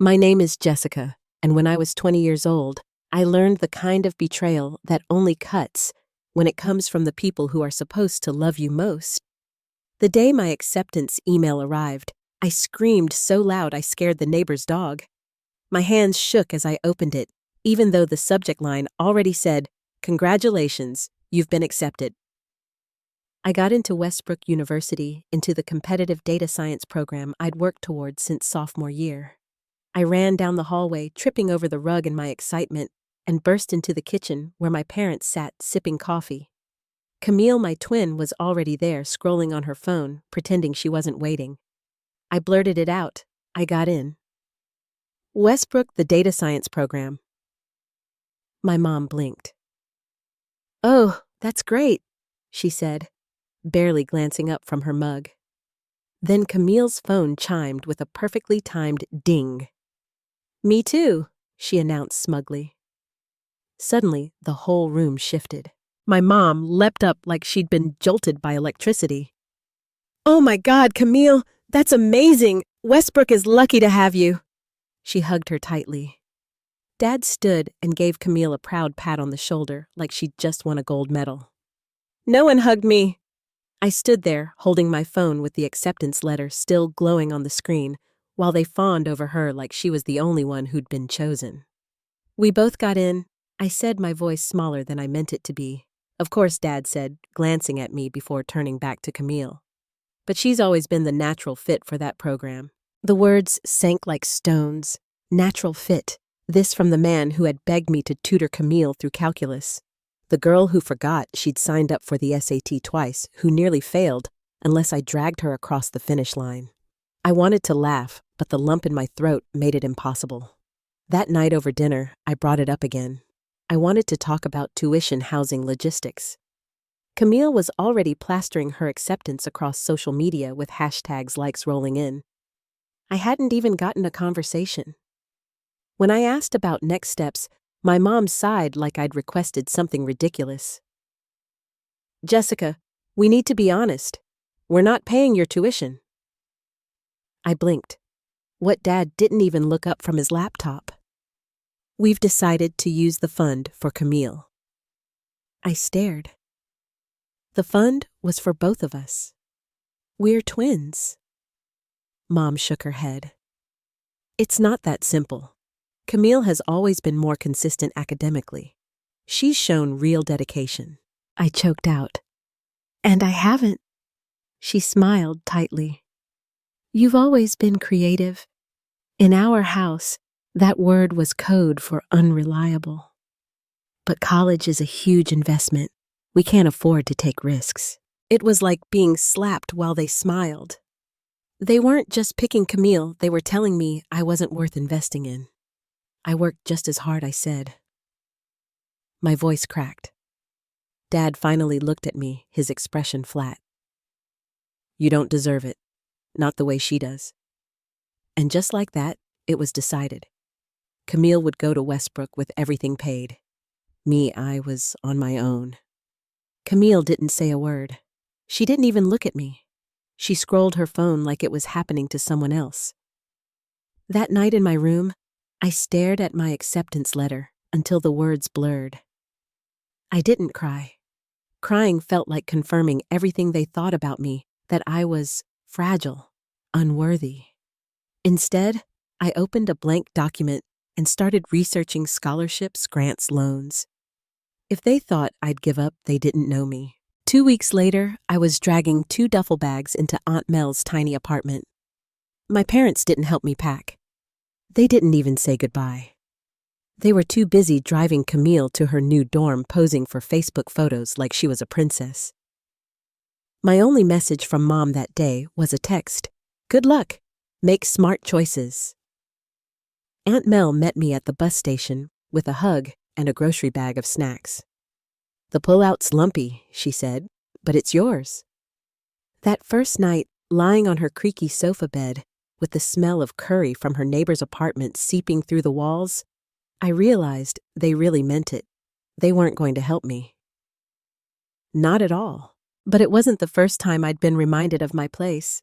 My name is Jessica, and when I was 20 years old, I learned the kind of betrayal that only cuts when it comes from the people who are supposed to love you most. The day my acceptance email arrived, I screamed so loud I scared the neighbor's dog. My hands shook as I opened it, even though the subject line already said, "Congratulations, you've been accepted." I got into Westbrook University, into the competitive data science program I'd worked toward since sophomore year. I ran down the hallway, tripping over the rug in my excitement, and burst into the kitchen where my parents sat sipping coffee. Camille, my twin, was already there, scrolling on her phone, pretending she wasn't waiting. I blurted it out. I got in. Westbrook, the data science program. My mom blinked. "Oh, that's great," she said, barely glancing up from her mug. Then Camille's phone chimed with a perfectly timed ding. "Me too," she announced smugly. Suddenly, the whole room shifted. My mom leapt up like she'd been jolted by electricity. "Oh my God, Camille, that's amazing! Westbrook is lucky to have you." She hugged her tightly. Dad stood and gave Camille a proud pat on the shoulder like she'd just won a gold medal. No one hugged me. I stood there, holding my phone with the acceptance letter still glowing on the screen, while they fawned over her like she was the only one who'd been chosen. "We both got in," I said, my voice smaller than I meant it to be. "Of course," Dad said, glancing at me before turning back to Camille. "But she's always been the natural fit for that program." The words sank like stones. Natural fit. This from the man who had begged me to tutor Camille through calculus. The girl who forgot she'd signed up for the SAT twice, who nearly failed unless I dragged her across the finish line. I wanted to laugh, but the lump in my throat made it impossible. That night over dinner, I brought it up again. I wanted to talk about tuition, housing, logistics. Camille was already plastering her acceptance across social media with hashtags likes rolling in. I hadn't even gotten a conversation. When I asked about next steps, my mom sighed like I'd requested something ridiculous. "Jessica, we need to be honest. We're not paying your tuition." I blinked. What Dad didn't even look up from his laptop. "We've decided to use the fund for Camille." I stared. The fund was for both of us. We're twins. Mom shook her head. "It's not that simple. Camille has always been more consistent academically. She's shown real dedication." I choked out. "And I haven't." She smiled tightly. "You've always been creative. In our house, that word was code for unreliable. But college is a huge investment. We can't afford to take risks." It was like being slapped while they smiled. They weren't just picking Camille, they were telling me I wasn't worth investing in. "I worked just as hard," I said. My voice cracked. Dad finally looked at me, his expression flat. "You don't deserve it. Not the way she does." And just like that, it was decided. Camille would go to Westbrook with everything paid. Me, I was on my own. Camille didn't say a word. She didn't even look at me. She scrolled her phone like it was happening to someone else. That night in my room, I stared at my acceptance letter until the words blurred. I didn't cry. Crying felt like confirming everything they thought about me, that I was fragile, unworthy. Instead, I opened a blank document and started researching scholarships, grants, loans. If they thought I'd give up, they didn't know me. 2 weeks later, I was dragging 2 duffel bags into Aunt Mel's tiny apartment. My parents didn't help me pack. They didn't even say goodbye. They were too busy driving Camille to her new dorm, posing for Facebook photos like she was a princess. My only message from Mom that day was a text. "Good luck. Make smart choices." Aunt Mel met me at the bus station with a hug and a grocery bag of snacks. "The pullout's lumpy," she said, "but it's yours." That first night, lying on her creaky sofa bed, with the smell of curry from her neighbor's apartment seeping through the walls, I realized they really meant it. They weren't going to help me. Not at all. But it wasn't the first time I'd been reminded of my place.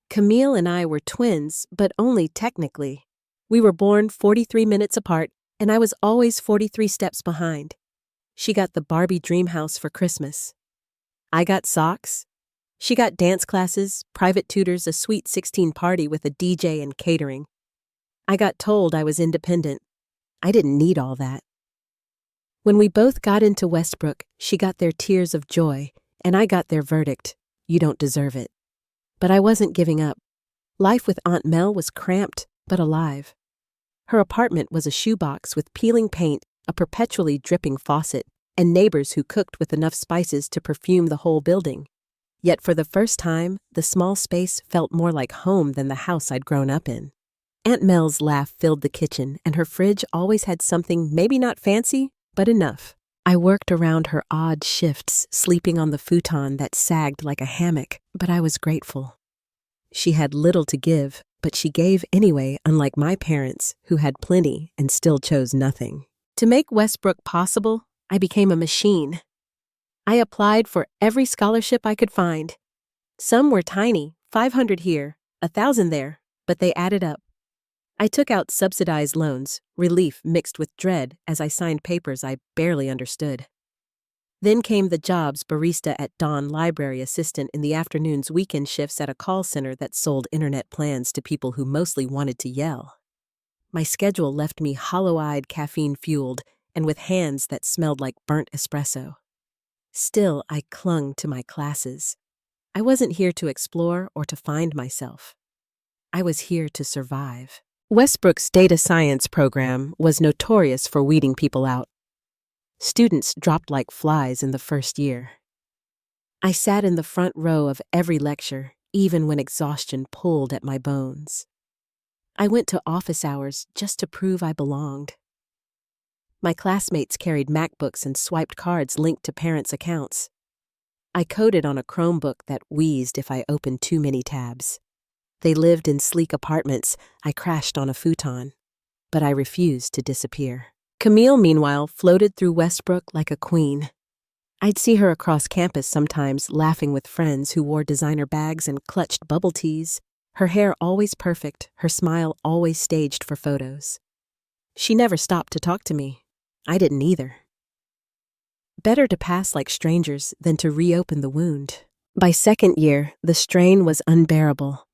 Camille and I were twins, but only technically. We were born 43 minutes apart, and I was always 43 steps behind. She got the Barbie dream house for Christmas. I got socks. She got dance classes, private tutors, a sweet 16 party with a DJ and catering. I got told I was independent. I didn't need all that. When we both got into Westbrook, she got their tears of joy, and I got their verdict, you don't deserve it. But I wasn't giving up. Life with Aunt Mel was cramped, but alive. Her apartment was a shoebox with peeling paint, a perpetually dripping faucet, and neighbors who cooked with enough spices to perfume the whole building. Yet for the first time, the small space felt more like home than the house I'd grown up in. Aunt Mel's laugh filled the kitchen, and her fridge always had something maybe not fancy, but enough. I worked around her odd shifts, sleeping on the futon that sagged like a hammock, but I was grateful. She had little to give, but she gave anyway, unlike my parents, who had plenty and still chose nothing. To make Westbrook possible, I became a machine. I applied for every scholarship I could find. Some were tiny, 500 here, 1,000 there, but they added up. I took out subsidized loans, relief mixed with dread as I signed papers I barely understood. Then came the jobs: barista at dawn, library assistant in the afternoons, weekend shifts at a call center that sold internet plans to people who mostly wanted to yell. My schedule left me hollow-eyed, caffeine-fueled, and with hands that smelled like burnt espresso. Still, I clung to my classes. I wasn't here to explore or to find myself. I was here to survive. Westbrook's data science program was notorious for weeding people out. Students dropped like flies in the first year. I sat in the front row of every lecture, even when exhaustion pulled at my bones. I went to office hours just to prove I belonged. My classmates carried MacBooks and swiped cards linked to parents' accounts. I coded on a Chromebook that wheezed if I opened too many tabs. They lived in sleek apartments. I crashed on a futon. But I refused to disappear. Camille, meanwhile, floated through Westbrook like a queen. I'd see her across campus sometimes, laughing with friends who wore designer bags and clutched bubble teas, her hair always perfect, her smile always staged for photos. She never stopped to talk to me. I didn't either. Better to pass like strangers than to reopen the wound. By second year, the strain was unbearable.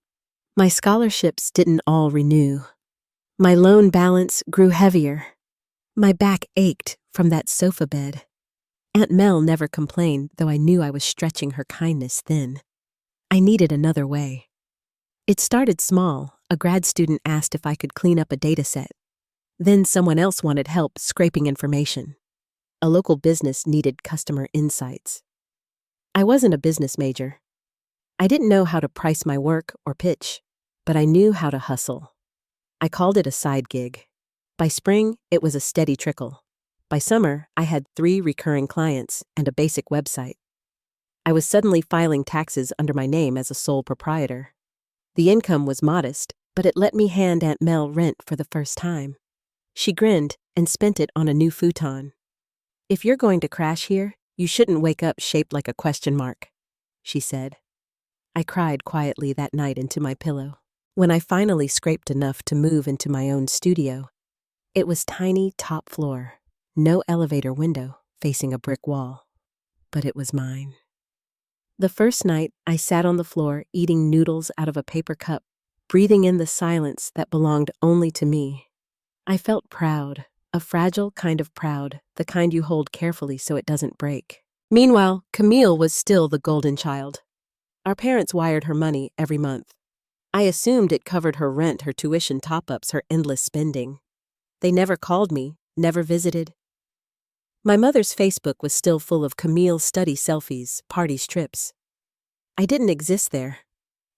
My scholarships didn't all renew. My loan balance grew heavier. My back ached from that sofa bed. Aunt Mel never complained, though I knew I was stretching her kindness thin. I needed another way. It started small. A grad student asked if I could clean up a data set. Then someone else wanted help scraping information. A local business needed customer insights. I wasn't a business major. I didn't know how to price my work or pitch, but I knew how to hustle. I called it a side gig. By spring, it was a steady trickle. By summer, I had 3 recurring clients and a basic website. I was suddenly filing taxes under my name as a sole proprietor. The income was modest, but it let me hand Aunt Mel rent for the first time. She grinned and spent it on a new futon. "If you're going to crash here, you shouldn't wake up shaped like a question mark," she said. I cried quietly that night into my pillow. When I finally scraped enough to move into my own studio, it was tiny, top floor, no elevator window, facing a brick wall. But it was mine. The first night, I sat on the floor eating noodles out of a paper cup, breathing in the silence that belonged only to me. I felt proud, a fragile kind of proud, the kind you hold carefully so it doesn't break. Meanwhile, Camille was still the golden child. Our parents wired her money every month. I assumed it covered her rent, her tuition top-ups, her endless spending. They never called me, never visited. My mother's Facebook was still full of Camille's study selfies, parties, trips. I didn't exist there.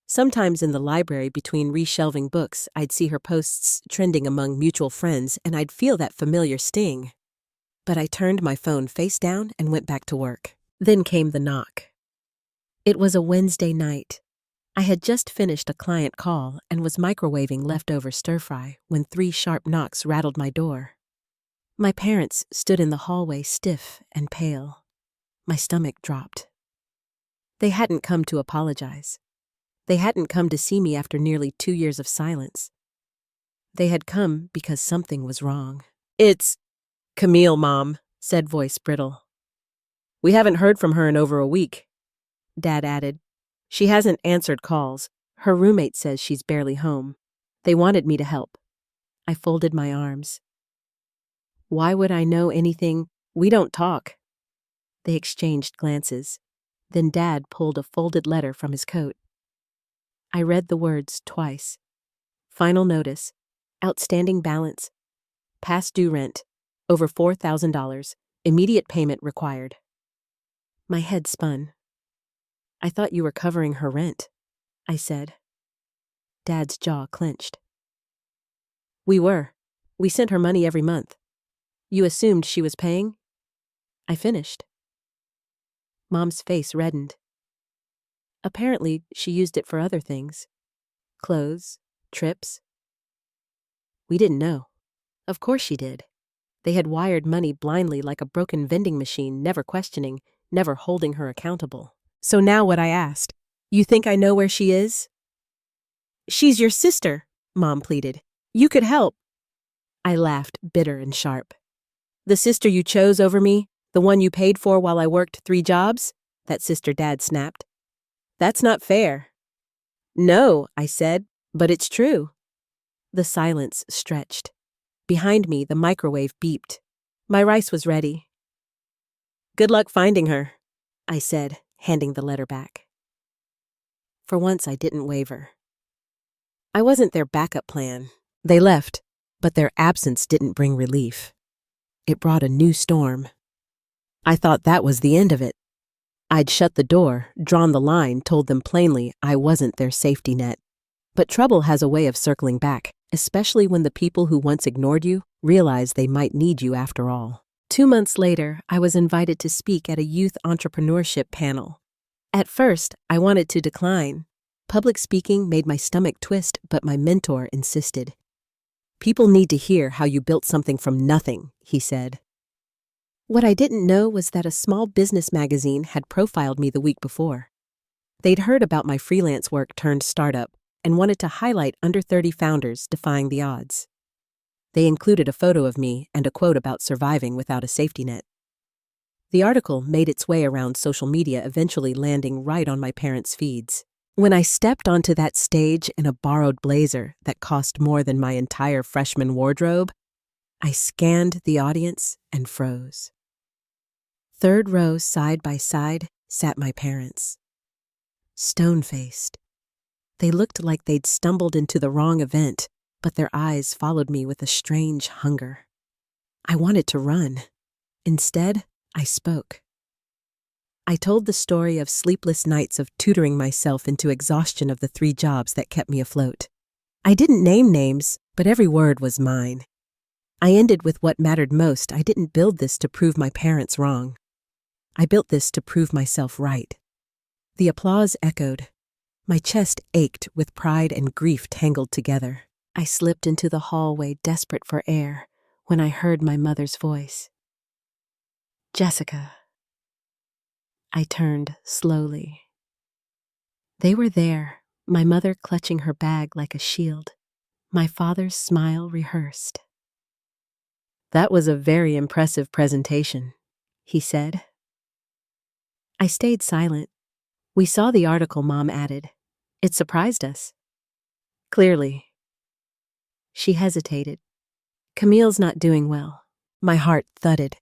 Sometimes in the library between reshelving books, I'd see her posts trending among mutual friends, and I'd feel that familiar sting. But I turned my phone face down and went back to work. Then came the knock. It was a Wednesday night. I had just finished a client call and was microwaving leftover stir-fry when 3 sharp knocks rattled my door. My parents stood in the hallway, stiff and pale. My stomach dropped. They hadn't come to apologize. They hadn't come to see me after nearly 2 years of silence. They had come because something was wrong. "It's Camille, Mom," said voice brittle. "We haven't heard from her in over a week." Dad added, "She hasn't answered calls. Her roommate says she's barely home. They wanted me to help." I folded my arms. "Why would I know anything? We don't talk." They exchanged glances. Then Dad pulled a folded letter from his coat. I read the words twice. Final notice, outstanding balance, past due rent, over $4,000, immediate payment required. My head spun. "I thought you were covering her rent," I said. Dad's jaw clenched. "We were. We sent her money every month. You assumed she was paying?" I finished. Mom's face reddened. Apparently, she used it for other things. Clothes, trips. We didn't know. Of course she did. They had wired money blindly like a broken vending machine, never questioning, never holding her accountable. So now what I asked, "You think I know where she is?" "She's your sister," Mom pleaded. "You could help." I laughed, bitter and sharp. "The sister you chose over me? The one you paid for while I worked 3 jobs?" That sister Dad snapped. "That's not fair." "No," I said, "but it's true." The silence stretched. Behind me, the microwave beeped. My rice was ready. "Good luck finding her," I said, handing the letter back. For once, I didn't waver. I wasn't their backup plan. They left, but their absence didn't bring relief. It brought a new storm. I thought that was the end of it. I'd shut the door, drawn the line, told them plainly I wasn't their safety net. But trouble has a way of circling back, especially when the people who once ignored you realize they might need you after all. 2 months later, I was invited to speak at a youth entrepreneurship panel. At first, I wanted to decline. Public speaking made my stomach twist, but my mentor insisted. "People need to hear how you built something from nothing," he said. What I didn't know was that a small business magazine had profiled me the week before. They'd heard about my freelance work turned startup and wanted to highlight under 30 founders defying the odds. They included a photo of me and a quote about surviving without a safety net. The article made its way around social media, eventually landing right on my parents' feeds. When I stepped onto that stage in a borrowed blazer that cost more than my entire freshman wardrobe, I scanned the audience and froze. 3rd row, side by side, sat my parents. Stone-faced. They looked like they'd stumbled into the wrong event, but their eyes followed me with a strange hunger. I wanted to run. Instead, I spoke. I told the story of sleepless nights of tutoring myself into exhaustion of the 3 jobs that kept me afloat. I didn't name names, but every word was mine. I ended with what mattered most. I didn't build this to prove my parents wrong. I built this to prove myself right. The applause echoed. My chest ached with pride and grief tangled together. I slipped into the hallway, desperate for air, when I heard my mother's voice. "Jessica." I turned slowly. They were there, my mother clutching her bag like a shield, my father's smile rehearsed. "That was a very impressive presentation," he said. I stayed silent. "We saw the article," Mom added. "It surprised us." "Clearly." She hesitated. "Camille's not doing well." My heart thudded.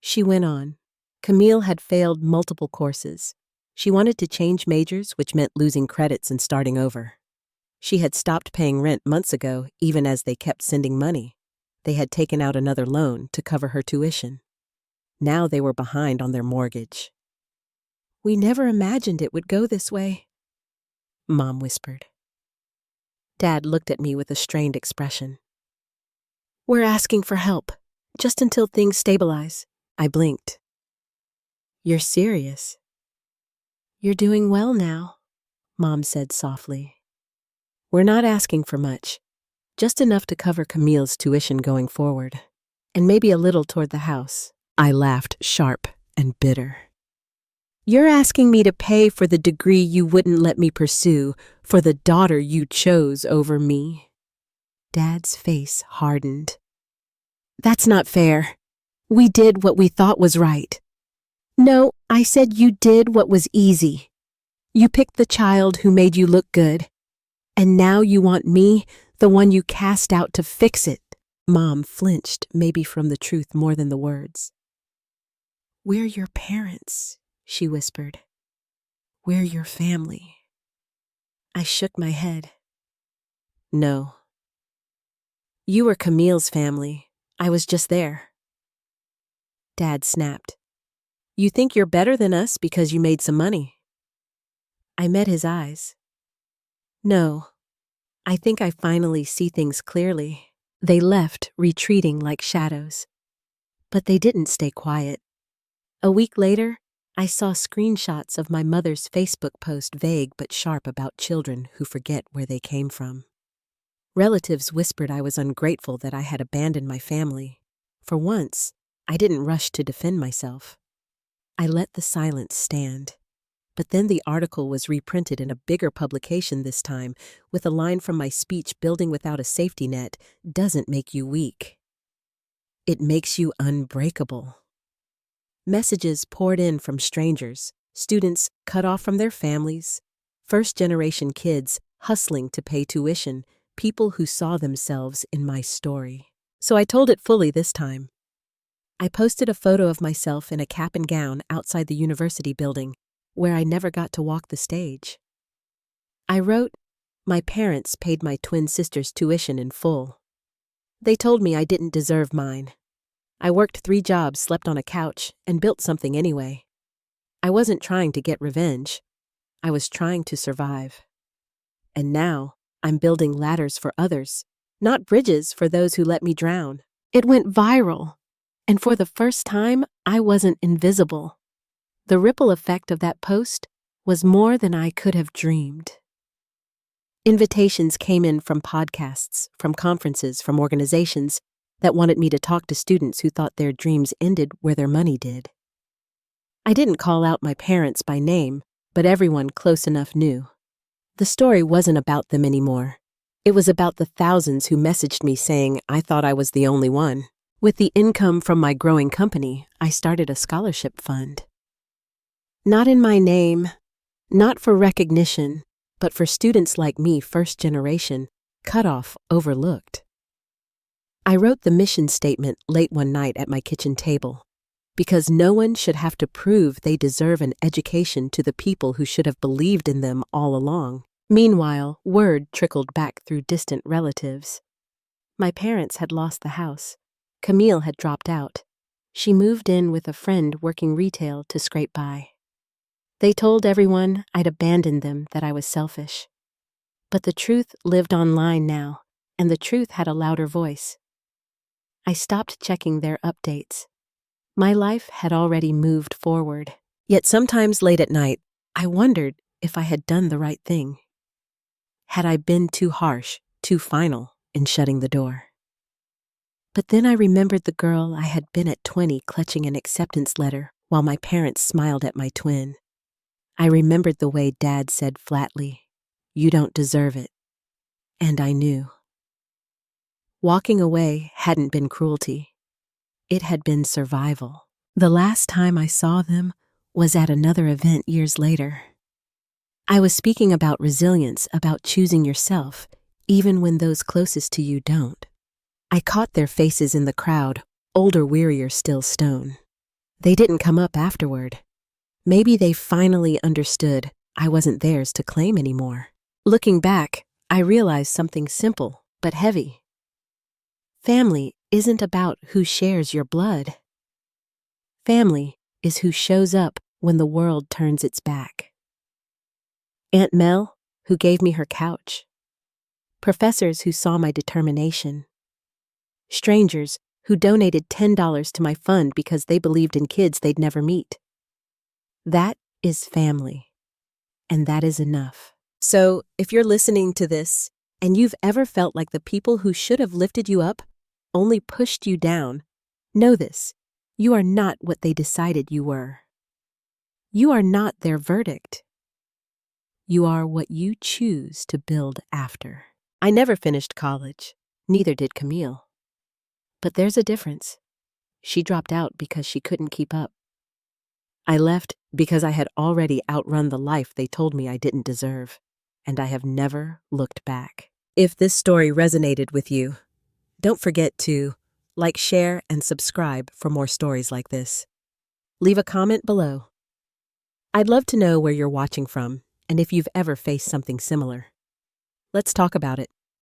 She went on. Camille had failed multiple courses. She wanted to change majors, which meant losing credits and starting over. She had stopped paying rent months ago, even as they kept sending money. They had taken out another loan to cover her tuition. Now they were behind on their mortgage. "We never imagined it would go this way," Mom whispered. Dad looked at me with a strained expression. "We're asking for help, just until things stabilize." I blinked. "You're serious?" "You're doing well now," Mom said softly. "We're not asking for much, just enough to cover Camille's tuition going forward, and maybe a little toward the house." I laughed, sharp and bitter. "You're asking me to pay for the degree you wouldn't let me pursue, for the daughter you chose over me?" Dad's face hardened. That's not fair. We did what we thought was right. No, I said you did what was easy. You picked the child who made you look good. And now you want me, the one you cast out, to fix it. Mom flinched, maybe from the truth more than the words. We're your parents, she whispered. We're your family. I shook my head. No. You were Camille's family. I was just there. Dad snapped. You think you're better than us because you made some money. I met his eyes. No, I think I finally see things clearly. They left, retreating like shadows. But they didn't stay quiet. A week later, I saw screenshots of my mother's Facebook post, vague but sharp, about children who forget where they came from. Relatives whispered I was ungrateful, that I had abandoned my family. For once, I didn't rush to defend myself. I let the silence stand. But then the article was reprinted in a bigger publication this time, with a line from my speech: building without a safety net doesn't make you weak. It makes you unbreakable. Messages poured in from strangers, students cut off from their families, first-generation kids hustling to pay tuition, people who saw themselves in my story. So I told it fully this time. I posted a photo of myself in a cap and gown outside the university building, where I never got to walk the stage. I wrote, my parents paid my twin sister's tuition in full. They told me I didn't deserve mine. I worked 3 jobs, slept on a couch, and built something anyway. I wasn't trying to get revenge. I was trying to survive. And now, I'm building ladders for others, not bridges for those who let me drown. It went viral, and for the first time, I wasn't invisible. The ripple effect of that post was more than I could have dreamed. Invitations came in from podcasts, from conferences, from organizations that wanted me to talk to students who thought their dreams ended where their money did. I didn't call out my parents by name, but everyone close enough knew. The story wasn't about them anymore. It was about the thousands who messaged me saying I thought I was the only one. With the income from my growing company, I started a scholarship fund. Not in my name, not for recognition, but for students like me, first generation, cut off, overlooked. I wrote the mission statement late one night at my kitchen table, because no one should have to prove they deserve an education to the people who should have believed in them all along. Meanwhile, word trickled back through distant relatives. My parents had lost the house. Camille had dropped out. She moved in with a friend working retail to scrape by. They told everyone I'd abandoned them, that I was selfish. But the truth lived online now, and the truth had a louder voice. I stopped checking their updates. My life had already moved forward. Yet sometimes late at night, I wondered if I had done the right thing. Had I been too harsh, too final in shutting the door? But then I remembered the girl I had been at 20, clutching an acceptance letter while my parents smiled at my twin. I remembered the way Dad said flatly, "You don't deserve it." And I knew. Walking away hadn't been cruelty. It had been survival. The last time I saw them was at another event years later. I was speaking about resilience, about choosing yourself, even when those closest to you don't. I caught their faces in the crowd, older, wearier, still stone. They didn't come up afterward. Maybe they finally understood I wasn't theirs to claim anymore. Looking back, I realized something simple but heavy. Family isn't about who shares your blood. Family is who shows up when the world turns its back. Aunt Mel, who gave me her couch. Professors who saw my determination. Strangers who donated $10 to my fund because they believed in kids they'd never meet. That is family, and that is enough. So, if you're listening to this, and you've ever felt like the people who should have lifted you up only pushed you down, know this: you are not what they decided you were. You are not their verdict. You are what you choose to build after. I never finished college. Neither did Camille. But there's a difference. She dropped out because she couldn't keep up. I left because I had already outrun the life they told me I didn't deserve, and I have never looked back. If this story resonated with you, don't forget to like, share, and subscribe for more stories like this. Leave a comment below. I'd love to know where you're watching from and if you've ever faced something similar. Let's talk about it.